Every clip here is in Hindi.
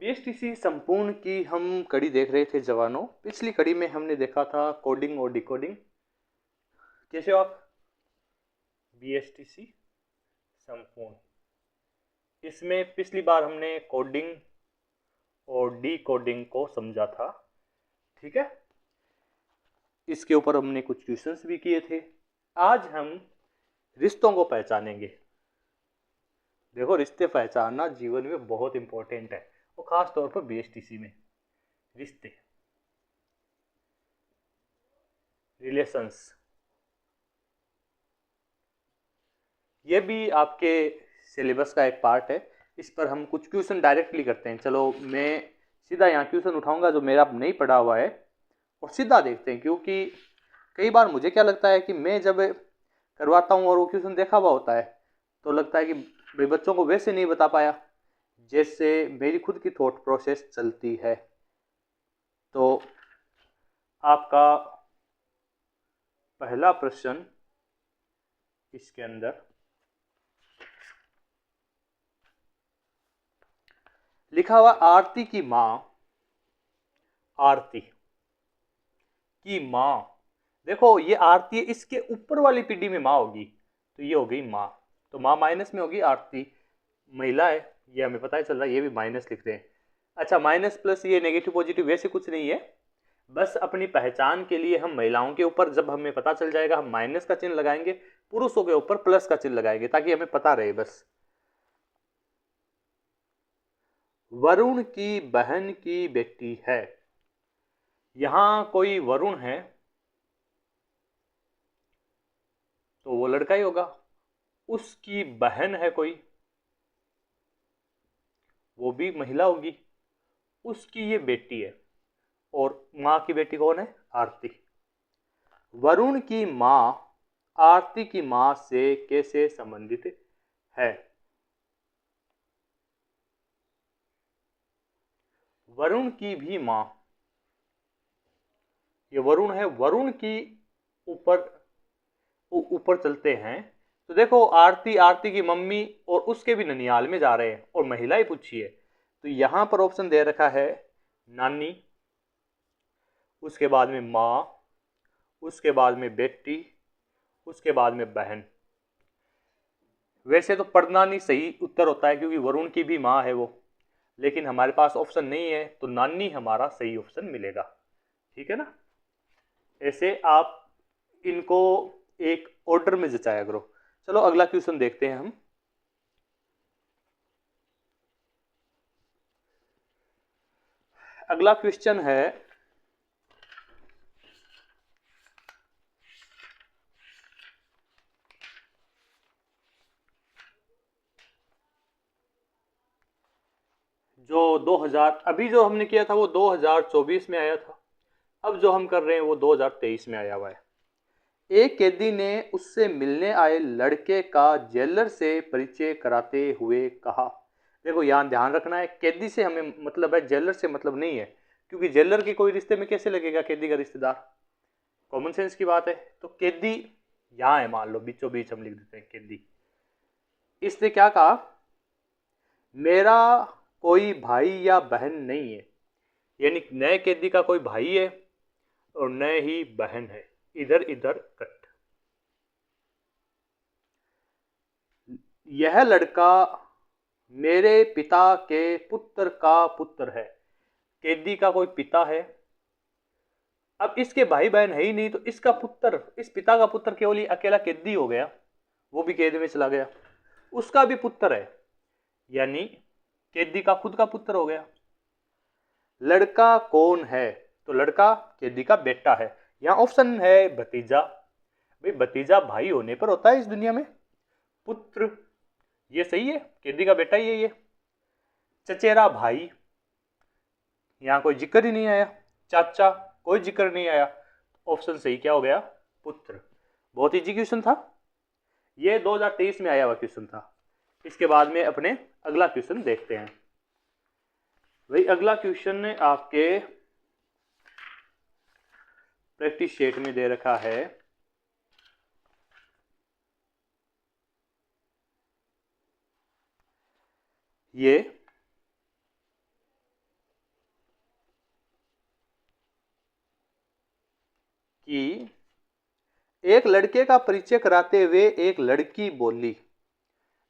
बीएसटीसी संपूर्ण की हम कड़ी देख रहे थे जवानों। पिछली कड़ी में हमने देखा था कोडिंग और डिकोडिंग। कैसे हो आप? बीएसटीसी संपूर्ण, इसमें पिछली बार हमने कोडिंग और डिकोडिंग को समझा था। ठीक है, इसके ऊपर हमने कुछ क्वेश्चंस भी किए थे। आज हम रिश्तों को पहचानेंगे। देखो, रिश्ते पहचानना जीवन में बहुत इंपॉर्टेंट है, और खास तौर पर बीएसटीसी में रिश्ते, रिलेशंस, ये भी आपके सिलेबस का एक पार्ट है। इस पर हम कुछ क्वेश्चन डायरेक्टली करते हैं। चलो, मैं सीधा यहाँ क्वेश्चन उठाऊंगा जो मेरा नहीं पढ़ा हुआ है, और सीधा देखते हैं। क्योंकि कई बार मुझे क्या लगता है कि मैं जब करवाता हूँ और वो क्वेश्चन देखा हुआ होता है, तो लगता है कि भाई बच्चों को वैसे नहीं बता पाया जैसे मेरी खुद की थॉट प्रोसेस चलती है। तो आपका पहला प्रश्न इसके अंदर लिखा हुआ, आरती की मां, आरती की मां। देखो, ये आरती है, इसके ऊपर वाली पीढ़ी में मां होगी, तो ये हो गई मां। तो मां माइनस में होगी, आरती महिला है, ये हमें पता ही चल रहा है, ये भी माइनस लिख रहे हैं। अच्छा, माइनस प्लस ये नेगेटिव पॉजिटिव वैसे कुछ नहीं है, बस अपनी पहचान के लिए हम महिलाओं के ऊपर जब हमें पता चल जाएगा हम माइनस का चिन्ह लगाएंगे, पुरुषों के ऊपर प्लस का चिन्ह लगाएंगे, ताकि हमें पता रहे बस। वरुण की बहन की बेटी है, यहां कोई वरुण है तो वो लड़का ही होगा। उसकी बहन है कोई, वो भी महिला होगी। उसकी ये बेटी है, और मां की बेटी कौन है? आरती। वरुण की मां आरती की मां से कैसे संबंधित है? वरुण की भी मां, ये वरुण है, वरुण की ऊपर ऊपर चलते हैं तो देखो, आरती, आरती की मम्मी, और उसके भी ननियाल में जा रहे हैं, और महिला ही पूछी है, तो यहां पर ऑप्शन दे रखा है नानी, उसके बाद में मां, उसके बाद में बेटी, उसके बाद में बहन। वैसे तो परनानी सही उत्तर होता है, क्योंकि वरुण की भी मां है वो, लेकिन हमारे पास ऑप्शन नहीं है, तो नानी हमारा सही ऑप्शन मिलेगा। ठीक है ना? ऐसे आप इनको एक ऑर्डर में जचाया करो। चलो, अगला क्वेश्चन देखते हैं हम। अगला क्वेश्चन है, जो 2000 अभी जो हमने किया था वो 2024 में आया था, अब जो हम कर रहे हैं वो 2023 में आया हुआ है। एक कैदी ने उससे मिलने आए लड़के का जेलर से परिचय कराते हुए कहा। देखो, यहां ध्यान रखना है, कैदी से हमें मतलब है, जेलर से मतलब नहीं है, क्योंकि जेलर के कोई रिश्ते में कैसे लगेगा कैदी का रिश्तेदार? कॉमन सेंस की बात है। तो कैदी यहां है, मान लो बीचों बीच हम लिख देते हैं कैदी। इसने क्या कहा? मेरा कोई भाई या बहन नहीं है, यानी नए कैदी का कोई भाई है और नए ही बहन है, इधर इधर कट। यह लड़का मेरे पिता के पुत्र का पुत्र है। कैदी का कोई पिता है, अब इसके भाई बहन है ही नहीं, तो इसका पुत्र, इस पिता का पुत्र केवल ही अकेला कैदी हो गया, वो भी कैद में चला गया। उसका भी पुत्र है, यानी कैदी का खुद का पुत्र हो गया। लड़का कौन है? तो लड़का कैदी का बेटा है। यहां ऑप्शन है भतीजा। भाई, भतीजा भाई होने पर होता है इस दुनिया में। पुत्र, ये सही है, कैदी का बेटा ही है ये। चचेरा भाई, यहां कोई जिक्र ही नहीं आया। चाचा, कोई जिक्र नहीं आया। ऑप्शन सही क्या हो गया? पुत्र। बहुत इजी क्वेश्चन था, ये 2023 में आया हुआ क्वेश्चन था। इसके बाद में अपने अगला क्वेश्चन देखते हैं। भाई, अगला क्वेश्चन आपके प्रैक्टिस शीट में दे रखा है। ये एक लड़के का परिचय कराते हुए एक लड़की बोली,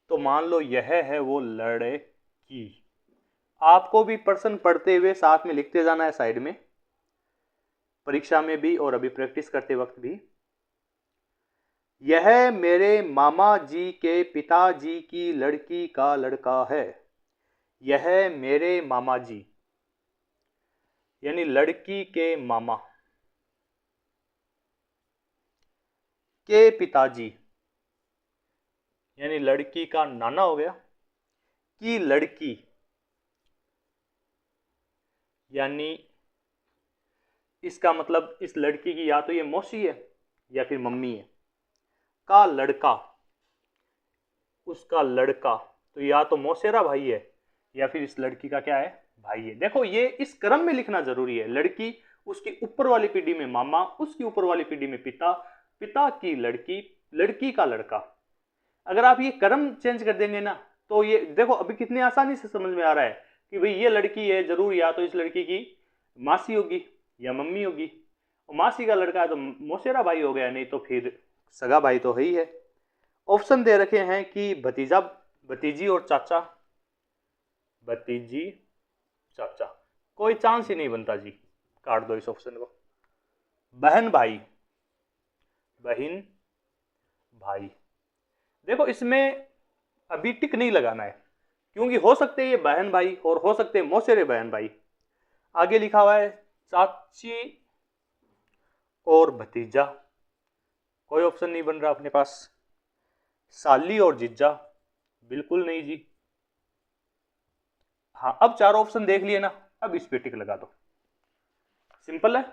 तो मान लो यह है वो लड़की। आपको भी प्रश्न पढ़ते हुए साथ में लिखते जाना है साइड में, परीक्षा में भी और अभी प्रैक्टिस करते वक्त भी। यह मेरे मामा जी के पिताजी की लड़की का लड़का है। यह मेरे मामा जी, यानी लड़की के मामा के पिताजी, यानी लड़की का नाना हो गया, की लड़की यानी इसका मतलब इस लड़की की या तो ये मौसी है या फिर मम्मी है। का लड़का, उसका लड़का, तो या तो मौसेरा भाई है या फिर इस लड़की का क्या है, भाई है। देखो ये इस क्रम में लिखना जरूरी है। लड़की, उसकी ऊपर वाली पीढ़ी में मामा, उसकी ऊपर वाली पीढ़ी में पिता, पिता की लड़की, लड़की का लड़का। अगर आप ये क्रम चेंज कर देंगे ना, तो ये देखो अभी कितनी आसानी से समझ में आ रहा है कि भाई ये लड़की है, जरूर या तो इस लड़की की मासी होगी या मम्मी होगी, और मासी का लड़का है तो मौसेरा भाई हो गया, नहीं तो फिर सगा भाई तो है ही है। ऑप्शन दे रखे हैं कि भतीजा, भतीजी और चाचा, भतीजी चाचा, कोई चांस ही नहीं बनता जी, काट दो इस ऑप्शन को। बहन भाई, बहन भाई, देखो इसमें अभी टिक नहीं लगाना है, क्योंकि हो सकते हैं ये बहन भाई और हो सकते हैं मौसेरे बहन भाई। आगे लिखा हुआ है चाची और भतीजा, कोई ऑप्शन नहीं बन रहा अपने पास। साली और जीजा, बिल्कुल नहीं जी। हाँ, अब चार ऑप्शन देख लिए ना, अब इस पे टिक लगा दो। सिंपल है,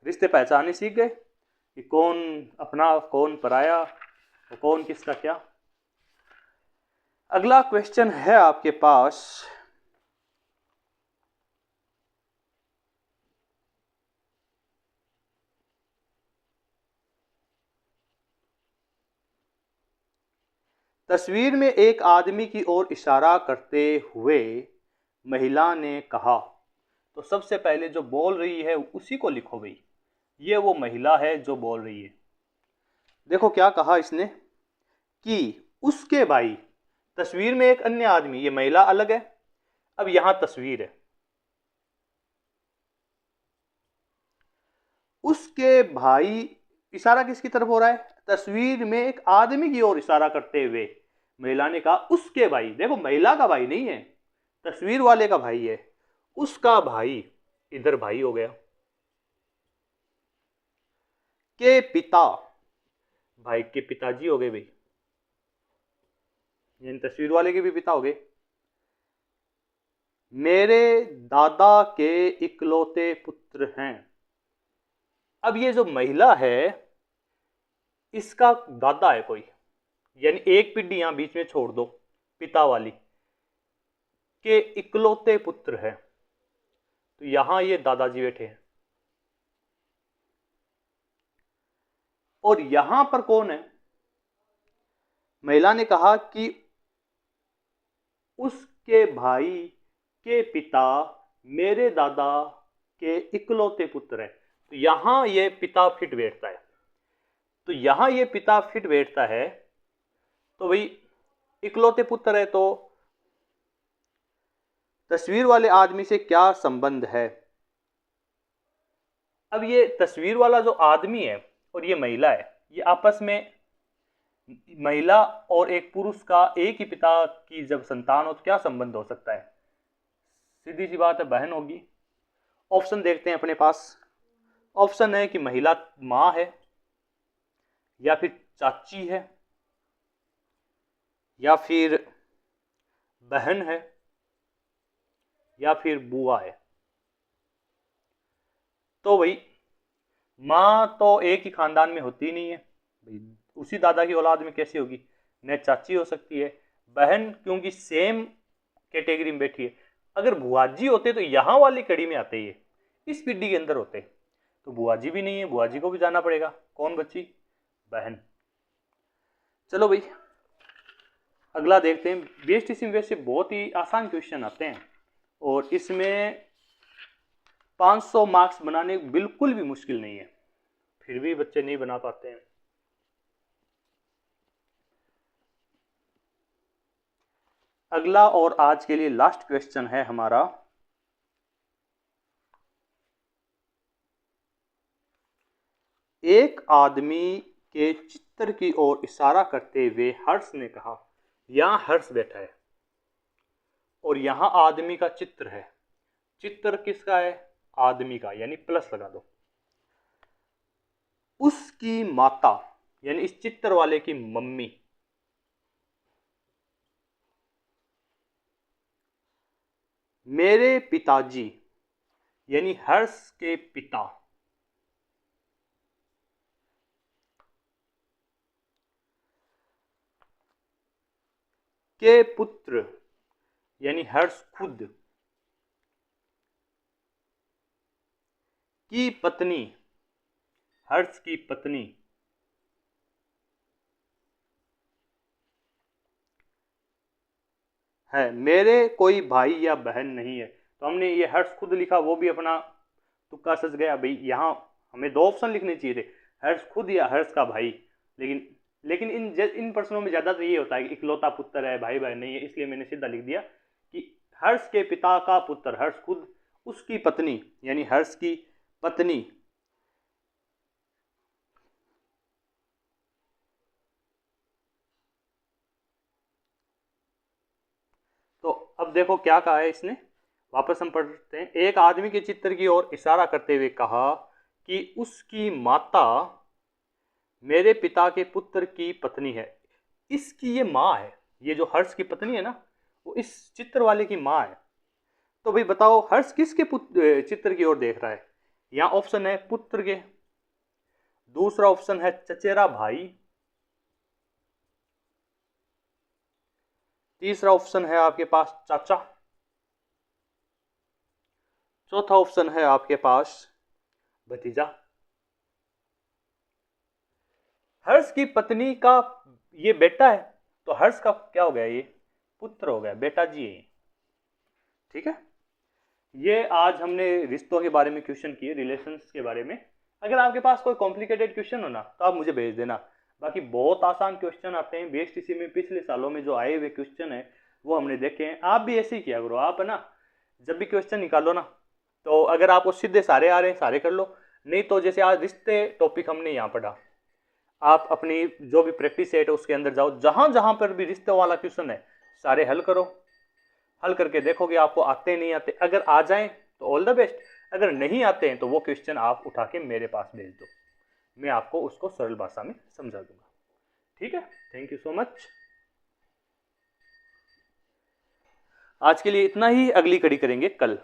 रिश्ते पहचाने सीख गए कि कौन अपना कौन पराया और कौन किसका क्या। अगला क्वेश्चन है आपके पास, तस्वीर में एक आदमी की ओर इशारा करते हुए महिला ने कहा। तो सबसे पहले जो बोल रही है उसी को लिखो भाई, ये वो महिला है जो बोल रही है। देखो क्या कहा इसने कि उसके भाई, तस्वीर में एक अन्य आदमी, ये महिला अलग है, अब यहां तस्वीर है, उसके भाई, इशारा किसकी तरफ हो रहा है, तस्वीर में एक आदमी की ओर इशारा करते हुए महिला ने कहा उसके भाई। देखो महिला का भाई नहीं है, तस्वीर वाले का भाई है, उसका भाई, इधर भाई हो गया, के पिता, भाई के पिताजी हो गए भाई, यानी तस्वीर वाले के भी पिता हो गए। मेरे दादा के इकलौते पुत्र हैं। अब ये जो महिला है इसका दादा है कोई, यानी एक पीढ़ी यहां बीच में छोड़ दो, पिता वाली, के इकलौते पुत्र है, तो यहां ये दादाजी बैठे हैं। और यहां पर कौन है, महिला ने कहा कि उसके भाई के पिता मेरे दादा के इकलौते पुत्र है, तो यहां ये पिता फिट बैठता है। तो यहां ये पिता फिट बैठता है, तो भाई इकलौते पुत्र है, तो तस्वीर वाले आदमी से क्या संबंध है। अब ये तस्वीर वाला जो आदमी है और ये महिला है, ये आपस में, महिला और एक पुरुष का एक ही पिता की जब संतान हो तो क्या संबंध हो सकता है, सीधी सी बात है बहन होगी। ऑप्शन देखते हैं अपने पास। ऑप्शन है कि महिला मां है, या फिर चाची है, या फिर बहन है, या फिर बुआ है। तो भाई मां तो एक ही खानदान में होती नहीं है भाई, उसी दादा की औलाद में कैसी होगी, न चाची हो सकती है, बहन क्योंकि सेम कैटेगरी में बैठी है। अगर बुआजी होते तो यहां वाली कड़ी में आते, ये इस पीढ़ी के अंदर होते, तो बुआजी भी नहीं है, बुआजी को भी जाना पड़ेगा, कौन बची, बहन। चलो भाई अगला देखते हैं। बीएसटीसी में वैसे बहुत ही आसान क्वेश्चन आते हैं और इसमें 500 मार्क्स बनाने बिल्कुल भी मुश्किल नहीं है, फिर भी बच्चे नहीं बना पाते हैं। अगला और आज के लिए लास्ट क्वेश्चन है हमारा, एक आदमी के चित्र की ओर इशारा करते हुए हर्ष ने कहा, यहां हर्ष बैठा है और यहां आदमी का चित्र है। चित्र किसका है? आदमी का, यानी प्लस लगा दो। उसकी माता, यानी इस चित्र वाले की मम्मी, मेरे पिताजी, यानी हर्ष के पिता, के पुत्र, यानी हर्ष खुद, की पत्नी, हर्ष की पत्नी, है। मेरे कोई भाई या बहन नहीं है। तो हमने ये हर्ष खुद लिखा, वो भी अपना तुक्का सच गया भाई। यहाँ हमें दो ऑप्शन लिखने चाहिए थे, हर्ष खुद या हर्ष का भाई। लेकिन लेकिन इन प्रश्नों में ज्यादा तो ये होता है कि इकलौता पुत्र है, भाई बहन नहीं है, इसलिए मैंने सीधा लिख दिया कि हर्ष के पिता का पुत्र हर्ष खुद, उसकी पत्नी यानी हर्ष की पत्नी, तो अब देखो क्या कहा है इसने, वापस हम पढ़ते हैं। एक आदमी के चित्र की ओर इशारा करते हुए कहा कि उसकी माता मेरे पिता के पुत्र की पत्नी है। इसकी ये माँ है, ये जो हर्ष की पत्नी है ना, वो इस चित्र वाले की माँ है। तो भाई बताओ हर्ष किसके चित्र की ओर देख रहा है? यहाँ ऑप्शन है पुत्र के, दूसरा ऑप्शन है चचेरा भाई, तीसरा ऑप्शन है आपके पास चाचा, चौथा ऑप्शन है आपके पास भतीजा। हर्ष की पत्नी का ये बेटा है, तो हर्ष का क्या हो गया? ये पुत्र हो गया, बेटा जी है। ठीक है, ये आज हमने रिश्तों के बारे में क्वेश्चन किए, रिलेशंस के बारे में। अगर आपके पास कोई कॉम्प्लिकेटेड क्वेश्चन हो ना तो आप मुझे भेज देना। बाकी बहुत आसान क्वेश्चन आते हैं बीएसटीसी में, पिछले सालों में जो आए हुए क्वेश्चन है वो हमने देखे हैं। आप भी ऐसे ही किया करो, आप है ना जब भी क्वेश्चन निकालो ना, तो अगर आपको सीधे सारे आ रहे हैं सारे कर लो, नहीं तो जैसे आज रिश्ते टॉपिक हमने यहाँ पढ़ा, आप अपनी जो भी प्रैक्टिस सेट है उसके अंदर जाओ, जहां जहां पर भी रिश्ते वाला क्वेश्चन है सारे हल करो। हल करके देखोगे आपको आते नहीं आते, अगर आ जाएं तो ऑल द बेस्ट, अगर नहीं आते हैं तो वो क्वेश्चन आप उठा के मेरे पास भेज दो, मैं आपको उसको सरल भाषा में समझा दूंगा। ठीक है, थैंक यू सो मच। आज के लिए इतना ही, अगली कड़ी करेंगे कल।